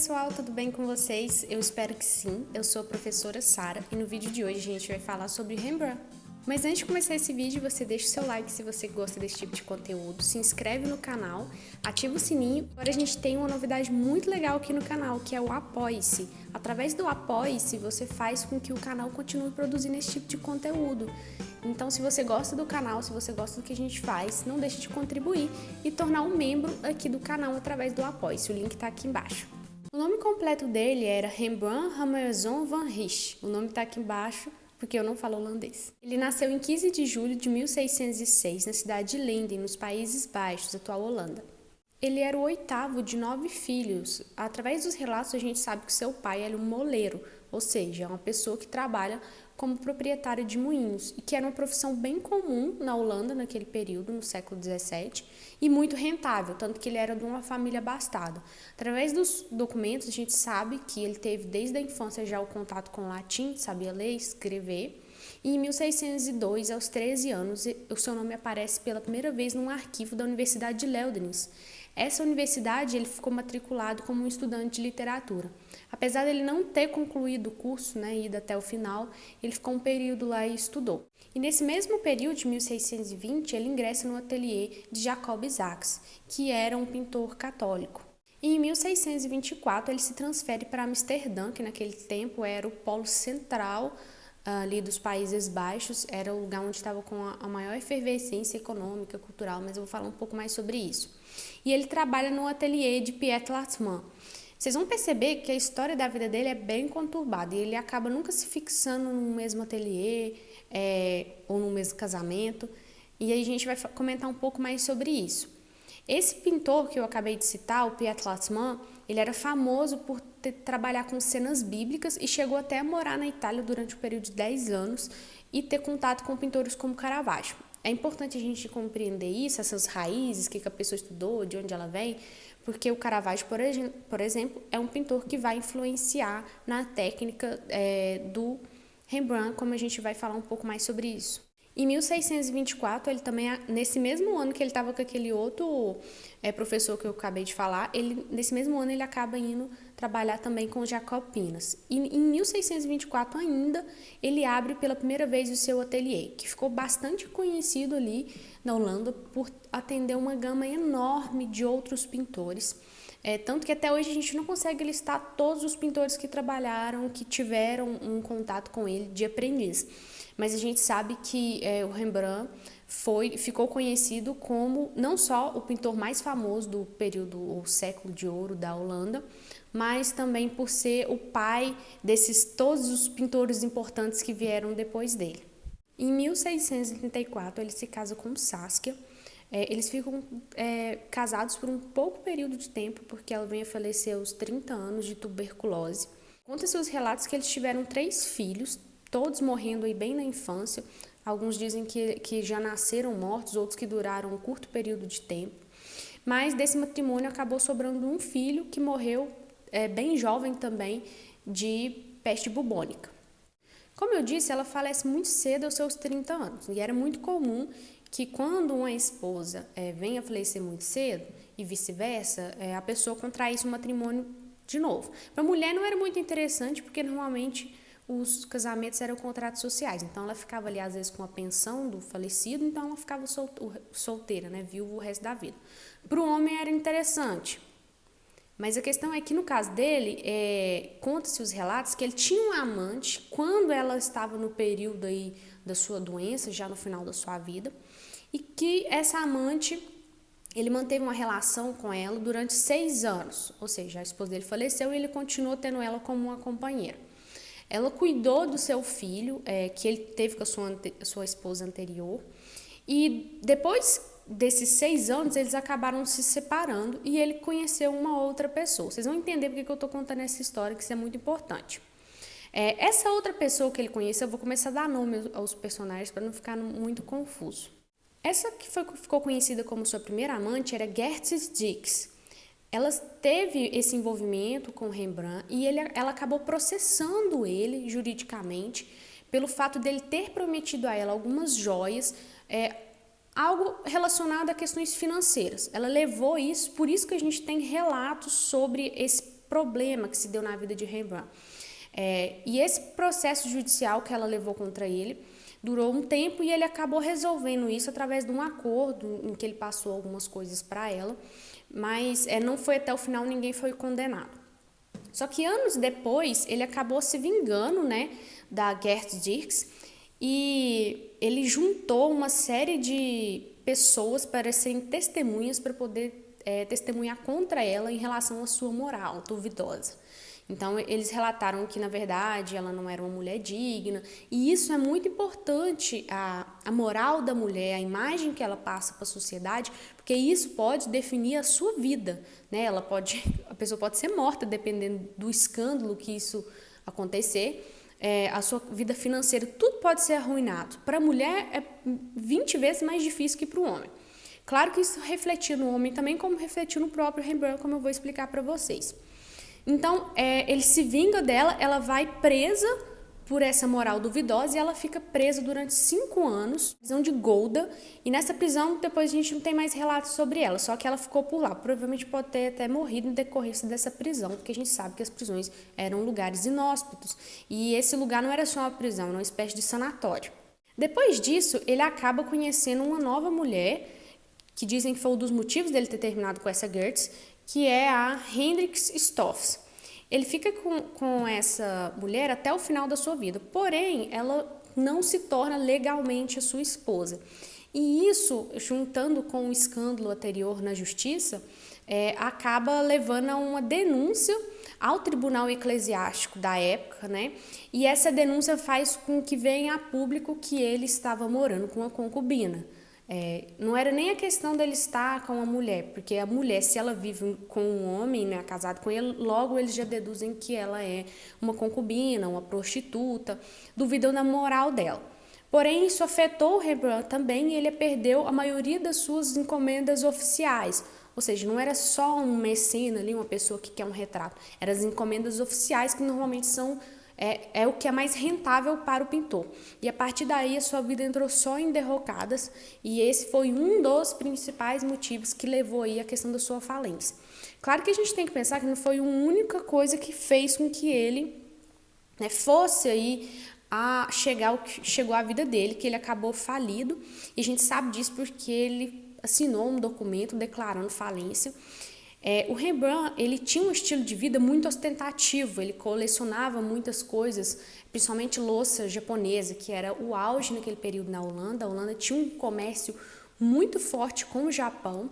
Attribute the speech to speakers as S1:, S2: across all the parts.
S1: pessoal, tudo bem com vocês? Eu espero que sim. Eu sou a professora Sara e no vídeo de hoje a gente vai falar sobre Rembrandt. Mas antes de começar esse vídeo, você deixa o seu like se você gosta desse tipo de conteúdo, se inscreve no canal, ativa o sininho. Agora a gente tem uma novidade muito legal aqui no canal, que é o Apoie-se. Através do Apoie-se, você faz com que o canal continue produzindo esse tipo de conteúdo. Então, se você gosta do canal, se você gosta do que a gente faz, não deixe de contribuir e tornar um membro aqui do canal através do Apoie-se. O link está aqui embaixo. O nome completo dele era Rembrandt Rameson van Rijn. O nome está aqui embaixo porque eu não falo holandês. Ele nasceu em 15 de julho de 1606 na cidade de Leyden, nos Países Baixos, atual Holanda. Ele era o oitavo de 9 filhos. Através dos relatos, a gente sabe que seu pai era um moleiro, ou seja, uma pessoa que trabalha como proprietário de moinhos, e que era uma profissão bem comum na Holanda naquele período, no século XVII, e muito rentável, tanto que ele era de uma família abastada. Através dos documentos, a gente sabe que ele teve desde a infância já o contato com o latim, sabia ler e escrever, e em 1602, aos 13 anos, o seu nome aparece pela primeira vez num arquivo da Universidade de Leiden. Essa universidade ele ficou matriculado como um estudante de literatura. Apesar dele não ter concluído o curso, ido até o final, ele ficou um período lá e estudou. E nesse mesmo período, de 1620, ele ingressa no ateliê de Jacob Isaacs, que era um pintor católico. E em 1624, ele se transfere para Amsterdã, que naquele tempo era o polo central ali dos Países Baixos, era o lugar onde estava com a maior efervescência econômica, cultural, mas eu vou falar um pouco mais sobre isso. E ele trabalha no ateliê de Piet Latman. Vocês vão perceber que a história da vida dele é bem conturbada e ele acaba nunca se fixando no mesmo ateliê ou no mesmo casamento. E aí a gente vai comentar um pouco mais sobre isso. Esse pintor que eu acabei de citar, o Piet Latman, ele era famoso por trabalhar com cenas bíblicas e chegou até a morar na Itália durante um período de 10 anos e ter contato com pintores como Caravaggio. É importante a gente compreender isso, essas raízes, o que a pessoa estudou, de onde ela vem, porque o Caravaggio, por exemplo, é um pintor que vai influenciar na técnica do Rembrandt, como a gente vai falar um pouco mais sobre isso. Em 1624, ele também, nesse mesmo ano que ele estava com aquele outro professor que eu acabei de falar, nesse mesmo ano ele acaba indo trabalhar também com Jacob Pinas. E em 1624 ainda, ele abre pela primeira vez o seu ateliê, que ficou bastante conhecido ali na Holanda por atender uma gama enorme de outros pintores. Tanto que até hoje a gente não consegue listar todos os pintores que trabalharam, que tiveram um contato com ele de aprendiz. Mas a gente sabe que o Rembrandt ficou conhecido como não só o pintor mais famoso do período, o século de ouro da Holanda, mas também por ser o pai desses todos os pintores importantes que vieram depois dele. Em 1634, ele se casa com Saskia. Eles ficam casados por um pouco período de tempo, porque ela vem a falecer aos 30 anos de tuberculose. Conta-se os relatos que eles tiveram 3 filhos, todos morrendo aí bem na infância. Alguns dizem que já nasceram mortos, outros que duraram um curto período de tempo. Mas desse matrimônio acabou sobrando um filho que morreu bem jovem também de peste bubônica. Como eu disse, ela falece muito cedo aos seus 30 anos. E era muito comum que quando uma esposa venha a falecer muito cedo e vice-versa, a pessoa contraísse um matrimônio de novo. Para a mulher não era muito interessante, porque normalmente os casamentos eram contratos sociais. Então ela ficava ali às vezes com a pensão do falecido, então ela ficava solteira, viúva o resto da vida. Para o homem era interessante. Mas a questão é que no caso dele, conta-se os relatos que ele tinha um amante quando ela estava no período aí da sua doença, já no final da sua vida, e que essa amante, ele manteve uma relação com ela durante 6 anos, ou seja, a esposa dele faleceu e ele continuou tendo ela como uma companheira. Ela cuidou do seu filho, que ele teve com a sua esposa anterior, e depois desses 6 anos, eles acabaram se separando e ele conheceu uma outra pessoa. Vocês vão entender porque eu estou contando essa história, que isso é muito importante. Essa outra pessoa que ele conheceu, eu vou começar a dar nome aos personagens para não ficar muito confuso. Essa que ficou conhecida como sua primeira amante era Gertrude Dix. Ela teve esse envolvimento com Rembrandt e ela acabou processando ele juridicamente pelo fato dele ter prometido a ela algumas joias, algo relacionado a questões financeiras. Ela levou isso, por isso que a gente tem relatos sobre esse problema que se deu na vida de Rembrandt. E esse processo judicial que ela levou contra ele durou um tempo e ele acabou resolvendo isso através de um acordo em que ele passou algumas coisas para ela, mas não foi até o final, ninguém foi condenado. Só que anos depois ele acabou se vingando, né, da Gertrude Dirks, e ele juntou uma série de pessoas para serem testemunhas para poder testemunhar contra ela em relação à sua moral duvidosa. Então, eles relataram que, na verdade, ela não era uma mulher digna, e isso é muito importante, a moral da mulher, a imagem que ela passa para a sociedade, porque isso pode definir a sua vida, né? A pessoa pode ser morta, dependendo do escândalo que isso acontecer, a sua vida financeira, tudo pode ser arruinado. Para a mulher, é 20 vezes mais difícil que para o homem. Claro que isso refletiu no homem também, como refletiu no próprio Rembrandt, como eu vou explicar para vocês. Então, ele se vinga dela, ela vai presa por essa moral duvidosa e ela fica presa durante 5 anos, prisão de Gouda, e nessa prisão depois a gente não tem mais relatos sobre ela, só que ela ficou por lá. Provavelmente pode ter até morrido em decorrência dessa prisão, porque a gente sabe que as prisões eram lugares inóspitos, e esse lugar não era só uma prisão, era uma espécie de sanatório. Depois disso, ele acaba conhecendo uma nova mulher, que dizem que foi um dos motivos dele ter terminado com essa Gertz, que é a Hendrix Stoffs. Ele fica com essa mulher até o final da sua vida, porém, ela não se torna legalmente a sua esposa. E isso, juntando com o escândalo anterior na justiça, acaba levando a uma denúncia ao tribunal eclesiástico da época, né? E essa denúncia faz com que venha a público que ele estava morando com uma concubina. Não era nem a questão dele estar com uma mulher, porque a mulher, se ela vive com um homem, né, casado com ele, logo eles já deduzem que ela é uma concubina, uma prostituta, duvidam da moral dela. Porém, isso afetou o Rembrandt também e ele perdeu a maioria das suas encomendas oficiais. Ou seja, não era só um mecena ali, uma pessoa que quer um retrato, eram as encomendas oficiais que normalmente são o que é mais rentável para o pintor. E a partir daí a sua vida entrou só em derrocadas e esse foi um dos principais motivos que levou aí a questão da sua falência. Claro que a gente tem que pensar que não foi a única coisa que fez com que ele fosse aí a chegar ao que chegou à vida dele, que ele acabou falido, e a gente sabe disso porque ele assinou um documento declarando falência. O Rembrandt, ele tinha um estilo de vida muito ostentativo, ele colecionava muitas coisas, principalmente louça japonesa, que era o auge naquele período na Holanda. A Holanda tinha um comércio muito forte com o Japão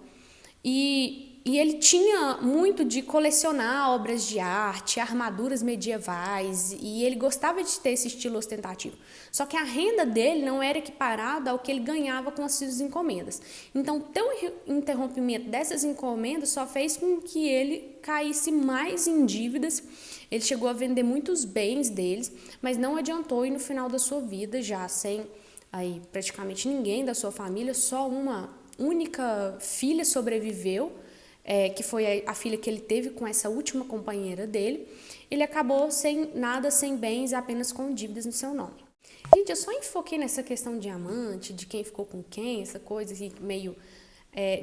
S1: e ele tinha muito de colecionar obras de arte, armaduras medievais, e ele gostava de ter esse estilo ostentativo. Só que a renda dele não era equiparada ao que ele ganhava com as suas encomendas. Então, ter um interrompimento dessas encomendas só fez com que ele caísse mais em dívidas. Ele chegou a vender muitos bens deles, mas não adiantou, e no final da sua vida, já sem aí, praticamente ninguém da sua família, só uma única filha sobreviveu, que foi a filha que ele teve com essa última companheira dele. Ele acabou sem nada, sem bens, apenas com dívidas no seu nome. Gente, eu só enfoquei nessa questão de amante, de quem ficou com quem, essa coisa assim, meio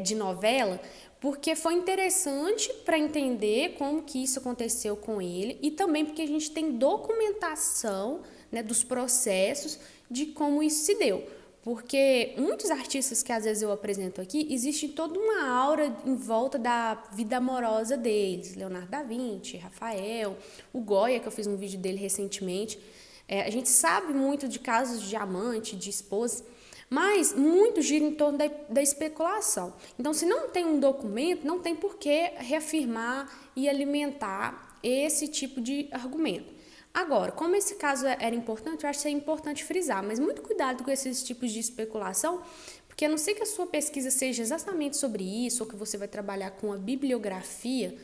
S1: de novela, porque foi interessante para entender como que isso aconteceu com ele e também porque a gente tem documentação, né, dos processos de como isso se deu. Porque muitos artistas que às vezes eu apresento aqui, existe toda uma aura em volta da vida amorosa deles. Leonardo da Vinci, Rafael, o Goya, que eu fiz um vídeo dele recentemente. A gente sabe muito de casos de amante, de esposa, mas muito gira em torno da especulação. Então, se não tem um documento, não tem por que reafirmar e alimentar esse tipo de argumento. Agora, como esse caso era importante, eu acho que é importante frisar, mas muito cuidado com esses tipos de especulação, porque a não ser que a sua pesquisa seja exatamente sobre isso, ou que você vai trabalhar com a bibliografia,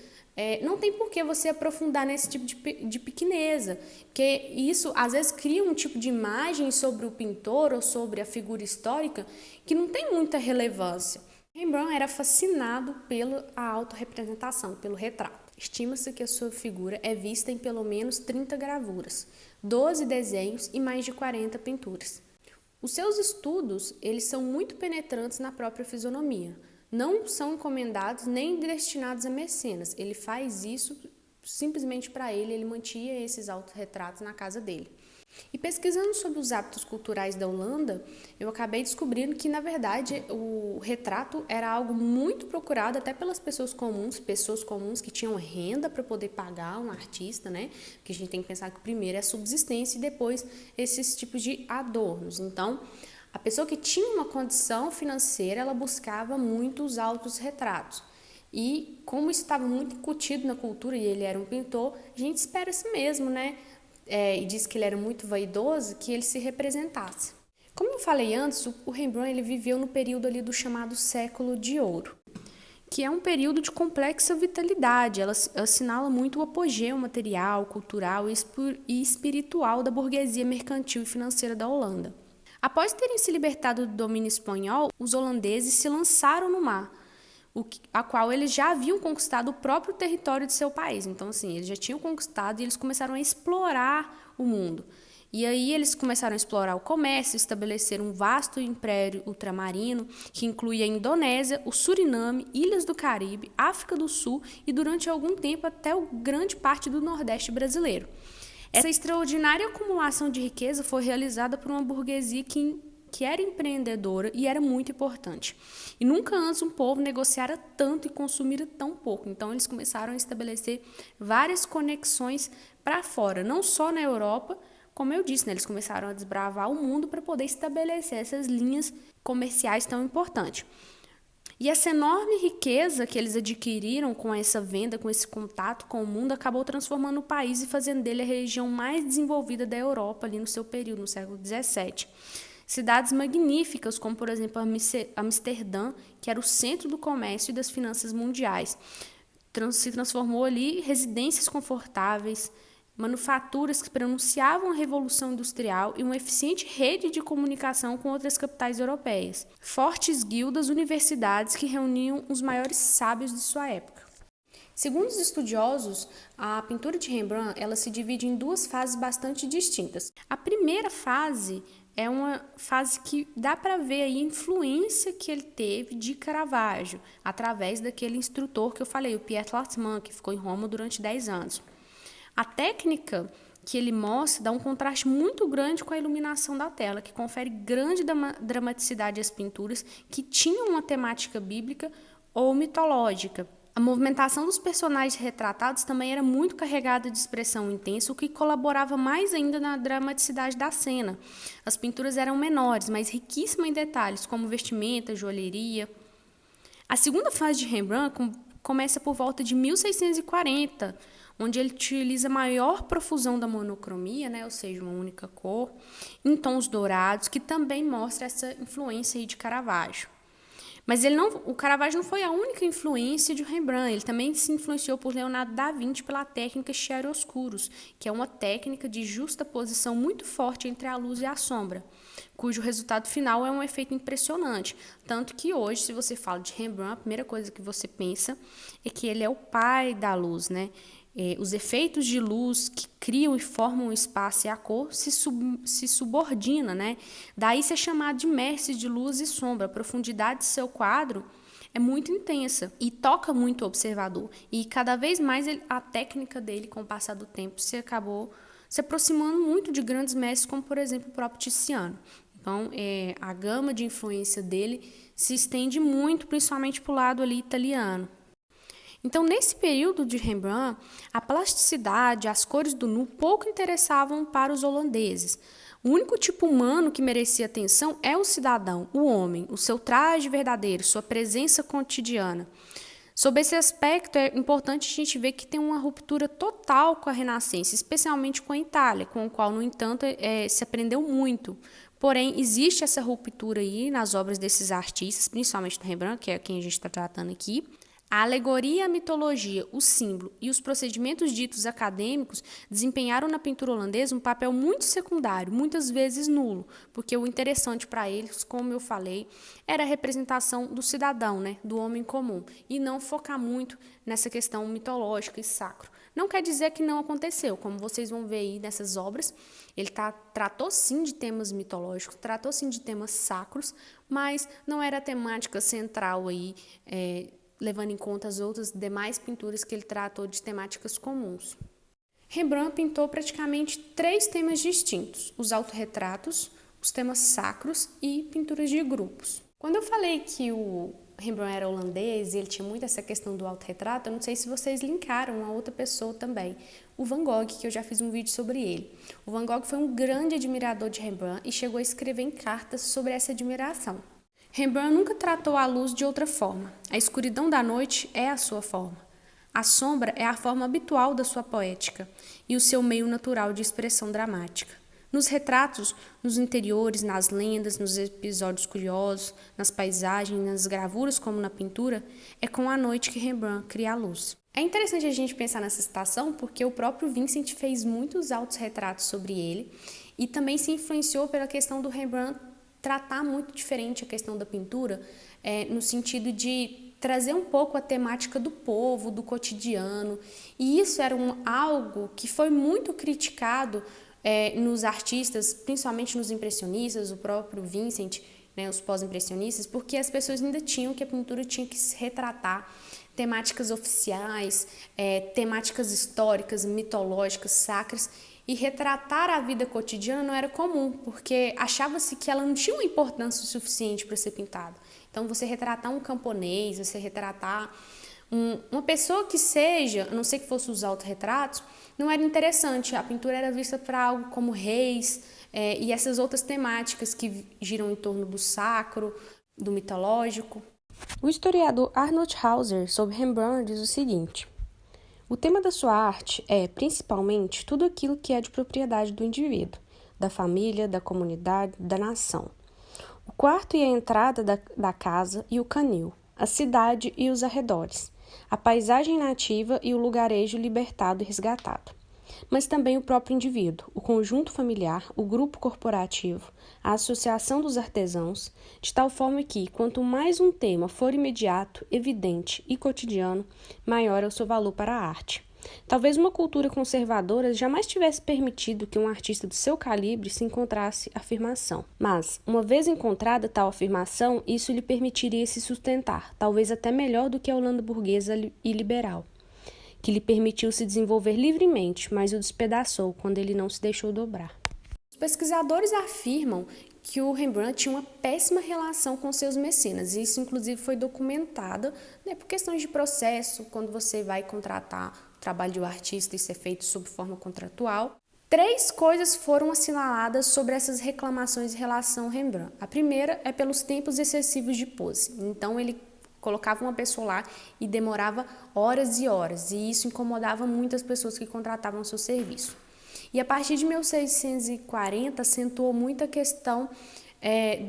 S1: não tem por que você aprofundar nesse tipo de pequeneza, porque isso às vezes cria um tipo de imagem sobre o pintor ou sobre a figura histórica que não tem muita relevância. Rembrandt era fascinado pela autorrepresentação, pelo retrato. Estima-se que a sua figura é vista em pelo menos 30 gravuras, 12 desenhos e mais de 40 pinturas. Os seus estudos, eles são muito penetrantes na própria fisionomia. Não são encomendados nem destinados a mecenas. Ele faz isso simplesmente para ele mantinha esses autorretratos na casa dele. E pesquisando sobre os hábitos culturais da Holanda, eu acabei descobrindo que, na verdade, o retrato era algo muito procurado até pelas pessoas comuns que tinham renda para poder pagar um artista, né? Porque a gente tem que pensar que primeiro é a subsistência e depois esses tipos de adornos. Então, a pessoa que tinha uma condição financeira, ela buscava muito os autorretratos. E como isso estava muito incutido na cultura e ele era um pintor, a gente espera isso mesmo, né? E diz que ele era muito vaidoso, que ele se representasse. Como eu falei antes, o Rembrandt ele viveu no período ali do chamado século de ouro, que é um período de complexa vitalidade. Ela assinala muito o apogeu material, cultural e espiritual da burguesia mercantil e financeira da Holanda. Após terem se libertado do domínio espanhol, os holandeses se lançaram no mar, a qual eles já haviam conquistado o próprio território de seu país. Então, assim, eles já tinham conquistado e eles começaram a explorar o mundo. E aí eles começaram a explorar o comércio, estabeleceram um vasto império ultramarino que incluía a Indonésia, o Suriname, Ilhas do Caribe, África do Sul e, durante algum tempo, até grande parte do Nordeste brasileiro. Essa extraordinária acumulação de riqueza foi realizada por uma burguesia que era empreendedora e era muito importante. E nunca antes um povo negociara tanto e consumira tão pouco. Então, eles começaram a estabelecer várias conexões para fora, não só na Europa, como eu disse, né? Eles começaram a desbravar o mundo para poder estabelecer essas linhas comerciais tão importantes. E essa enorme riqueza que eles adquiriram com essa venda, com esse contato com o mundo, acabou transformando o país e fazendo dele a região mais desenvolvida da Europa ali no seu período, no século XVII. Cidades magníficas, como por exemplo Amsterdã, que era o centro do comércio e das finanças mundiais, se transformou ali em residências confortáveis, manufaturas que pronunciavam a revolução industrial e uma eficiente rede de comunicação com outras capitais europeias. Fortes guildas, universidades que reuniam os maiores sábios de sua época. Segundo os estudiosos, a pintura de Rembrandt ela se divide em duas fases bastante distintas. A primeira fase é uma fase que dá para ver aí a influência que ele teve de Caravaggio, através daquele instrutor que eu falei, o Piet Latman, que ficou em Roma durante 10 anos. A técnica que ele mostra dá um contraste muito grande com a iluminação da tela, que confere grande dramaticidade às pinturas que tinham uma temática bíblica ou mitológica. A movimentação dos personagens retratados também era muito carregada de expressão intensa, o que colaborava mais ainda na dramaticidade da cena. As pinturas eram menores, mas riquíssimas em detalhes, como vestimenta, joalheria. A segunda fase de Rembrandt começa por volta de 1640, onde ele utiliza maior profusão da monocromia, né, ou seja, uma única cor, em tons dourados, que também mostra essa influência aí de Caravaggio. Mas o Caravaggio não foi a única influência de Rembrandt, ele também se influenciou por Leonardo da Vinci pela técnica chiaroscuros, que é uma técnica de justaposição muito forte entre a luz e a sombra, cujo resultado final é um efeito impressionante. Tanto que hoje, se você fala de Rembrandt, a primeira coisa que você pensa é que ele é o pai da luz, né? Os efeitos de luz que criam e formam o espaço e a cor se subordina, né? Daí ser chamado de mestre de luz e sombra. A profundidade de seu quadro é muito intensa e toca muito o observador. E cada vez mais a técnica dele, com o passar do tempo, se acabou se aproximando muito de grandes mestres, como por exemplo o próprio Tiziano. Então, a gama de influência dele se estende muito, principalmente para o lado ali italiano. Então, nesse período de Rembrandt, a plasticidade, as cores do nu pouco interessavam para os holandeses. O único tipo humano que merecia atenção é o cidadão, o homem, o seu traje verdadeiro, sua presença cotidiana. Sob esse aspecto, é importante a gente ver que tem uma ruptura total com a Renascença, especialmente com a Itália, com o qual, no entanto, se aprendeu muito. Porém, existe essa ruptura aí nas obras desses artistas, principalmente do Rembrandt, que é quem a gente está tratando aqui. A alegoria, a mitologia, o símbolo e os procedimentos ditos acadêmicos desempenharam na pintura holandesa um papel muito secundário, muitas vezes nulo, porque o interessante para eles, como eu falei, era a representação do cidadão, né, do homem comum, e não focar muito nessa questão mitológica e sacro. Não quer dizer que não aconteceu, como vocês vão ver aí nessas obras, ele tratou sim de temas mitológicos, tratou sim de temas sacros, mas não era a temática central aí, levando em conta as outras demais pinturas que ele tratou de temáticas comuns. Rembrandt pintou praticamente 3 temas distintos: os autorretratos, os temas sacros e pinturas de grupos. Quando eu falei que o Rembrandt era holandês e ele tinha muito essa questão do autorretrato, eu não sei se vocês linkaram a outra pessoa também, o Van Gogh, que eu já fiz um vídeo sobre ele. O Van Gogh foi um grande admirador de Rembrandt e chegou a escrever em cartas sobre essa admiração. Rembrandt nunca tratou a luz de outra forma. A escuridão da noite é a sua forma. A sombra é a forma habitual da sua poética e o seu meio natural de expressão dramática. Nos retratos, nos interiores, nas lendas, nos episódios curiosos, nas paisagens, nas gravuras como na pintura, é com a noite que Rembrandt cria a luz. É interessante a gente pensar nessa citação porque o próprio Vincent fez muitos autorretratos sobre ele e também se influenciou pela questão do Rembrandt tratar muito diferente a questão da pintura, no sentido de trazer um pouco a temática do povo, do cotidiano, e isso era algo que foi muito criticado nos artistas, principalmente nos impressionistas, o próprio Vincent, né, os pós-impressionistas, porque as pessoas ainda tinham que a pintura tinha que se retratar temáticas oficiais, temáticas históricas, mitológicas, sacras, e retratar a vida cotidiana não era comum, porque achava-se que ela não tinha uma importância suficiente para ser pintada. Então, você retratar um camponês, você retratar uma pessoa que seja, a não ser que fosse os autorretratos, não era interessante. A pintura era vista para algo como reis e essas outras temáticas que giram em torno do sacro, do mitológico. O historiador Arnold Hauser, sobre Rembrandt, diz o seguinte: o tema da sua arte é, principalmente, tudo aquilo que é de propriedade do indivíduo, da família, da comunidade, da nação. O quarto e a entrada da casa e o canil, a cidade e os arredores, a paisagem nativa e o lugarejo libertado e resgatado. Mas também o próprio indivíduo, o conjunto familiar, o grupo corporativo, a associação dos artesãos, de tal forma que, quanto mais um tema for imediato, evidente e cotidiano, maior é o seu valor para a arte. Talvez uma cultura conservadora jamais tivesse permitido que um artista do seu calibre se encontrasse afirmação. Mas, uma vez encontrada tal afirmação, isso lhe permitiria se sustentar, talvez até melhor do que a Holanda burguesa e liberal, que lhe permitiu se desenvolver livremente, mas o despedaçou quando ele não se deixou dobrar. Os pesquisadores afirmam que o Rembrandt tinha uma péssima relação com seus mecenas, e isso inclusive foi documentado, por questões de processo, quando você vai contratar o trabalho de um artista, isso é feito sob forma contratual. 3 coisas foram assinaladas sobre essas reclamações em relação ao Rembrandt. A primeira é pelos tempos excessivos de pose. Então ele colocava uma pessoa lá e demorava horas e horas, e isso incomodava muitas pessoas que contratavam o seu serviço. E a partir de 1640, acentuou muito a questão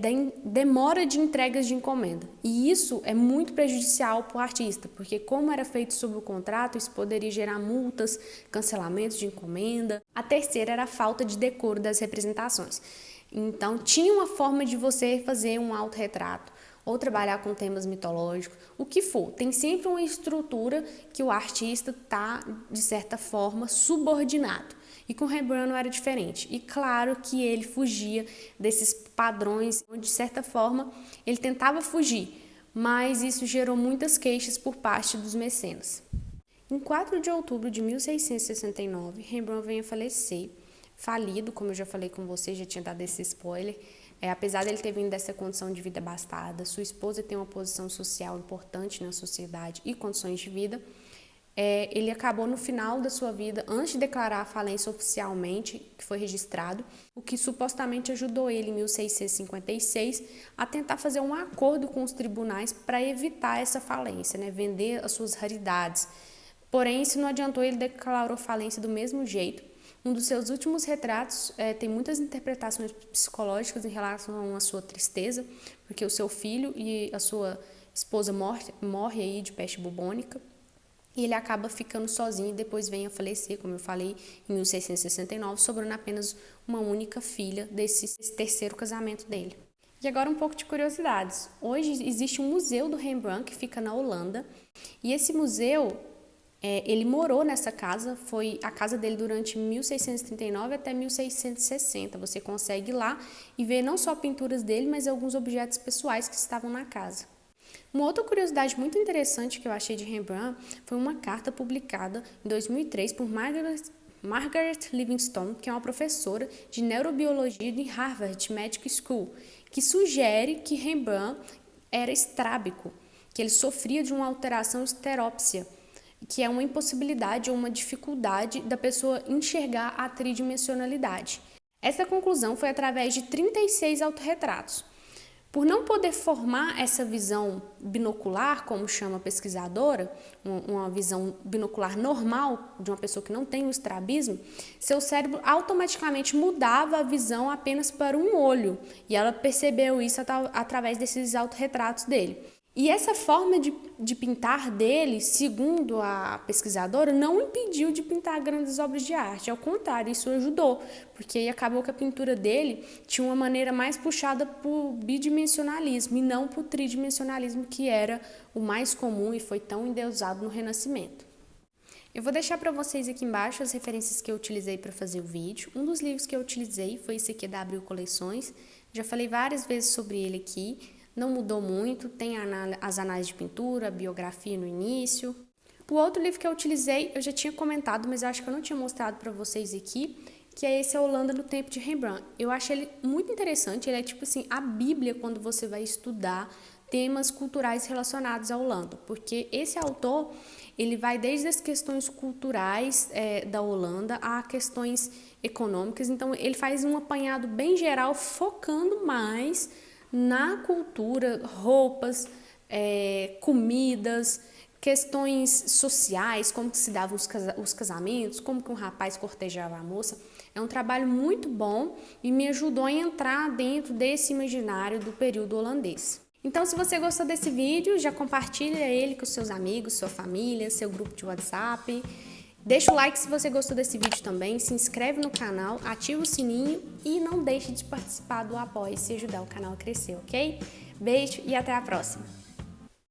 S1: da demora de entregas de encomenda. E isso é muito prejudicial para o artista, porque como era feito sob o contrato, isso poderia gerar multas, cancelamentos de encomenda. A terceira era a falta de decoro das representações. Então, tinha uma forma de você fazer um autorretrato, ou trabalhar com temas mitológicos, o que for. Tem sempre uma estrutura que o artista está, de certa forma, subordinado. E com Rembrandt não era diferente. E claro que ele fugia desses padrões, onde, de certa forma, ele tentava fugir, mas isso gerou muitas queixas por parte dos mecenas. Em 4 de outubro de 1669, Rembrandt veio a falecer, falido, como eu já falei com você, já tinha dado esse spoiler. Apesar dele ter vindo dessa condição de vida abastada, sua esposa tem uma posição social importante na sociedade e condições de vida, ele acabou no final da sua vida, antes de declarar a falência oficialmente, que foi registrado, o que supostamente ajudou ele em 1656 a tentar fazer um acordo com os tribunais para evitar essa falência, vender as suas raridades. Porém, isso não adiantou, ele declarou falência do mesmo jeito. Um dos seus últimos retratos tem muitas interpretações psicológicas em relação à sua tristeza, porque o seu filho e a sua esposa morre aí de peste bubônica, e ele acaba ficando sozinho e depois vem a falecer, como eu falei, em 1669, sobrando apenas uma única filha desse terceiro casamento dele. E agora um pouco de curiosidades. Hoje existe um museu do Rembrandt que fica na Holanda, e esse museu, ele morou nessa casa, foi a casa dele durante 1639 até 1660. Você consegue ir lá e ver não só pinturas dele, mas alguns objetos pessoais que estavam na casa. Uma outra curiosidade muito interessante que eu achei de Rembrandt foi uma carta publicada em 2003 por Margaret Livingstone, que é uma professora de neurobiologia de Harvard Medical School, que sugere que Rembrandt era estrábico, que ele sofria de uma alteração esterópsia, que é uma impossibilidade ou uma dificuldade da pessoa enxergar a tridimensionalidade. Essa conclusão foi através de 36 autorretratos. Por não poder formar essa visão binocular, como chama a pesquisadora, uma visão binocular normal de uma pessoa que não tem o estrabismo, seu cérebro automaticamente mudava a visão apenas para um olho, e ela percebeu isso através desses autorretratos dele. E essa forma de pintar dele, segundo a pesquisadora, não impediu de pintar grandes obras de arte. Ao contrário, isso ajudou, porque aí acabou que a pintura dele tinha uma maneira mais puxada para o bidimensionalismo e não para o tridimensionalismo, que era o mais comum e foi tão endeusado no Renascimento. Eu vou deixar para vocês aqui embaixo as referências que eu utilizei para fazer o vídeo. Um dos livros que eu utilizei foi esse aqui da Abril Coleções. Já falei várias vezes sobre ele aqui. Não mudou muito, tem as análises de pintura, a biografia no início. O outro livro que eu utilizei, eu já tinha comentado, mas eu acho que eu não tinha mostrado para vocês aqui, que é esse A Holanda no Tempo de Rembrandt. Eu acho ele muito interessante, ele é tipo assim, a Bíblia quando você vai estudar temas culturais relacionados à Holanda, porque esse autor, ele vai desde as questões culturais da Holanda a questões econômicas, então ele faz um apanhado bem geral, focando mais na cultura, roupas, comidas, questões sociais, como que se davam os casamentos, como que um rapaz cortejava a moça. É um trabalho muito bom e me ajudou a entrar dentro desse imaginário do período holandês. Então, se você gostou desse vídeo, já compartilha ele com seus amigos, sua família, seu grupo de WhatsApp. Deixa o like se você gostou desse vídeo também, se inscreve no canal, ativa o sininho e não deixe de participar do Apoie-se e ajudar o canal a crescer, ok? Beijo e até a próxima!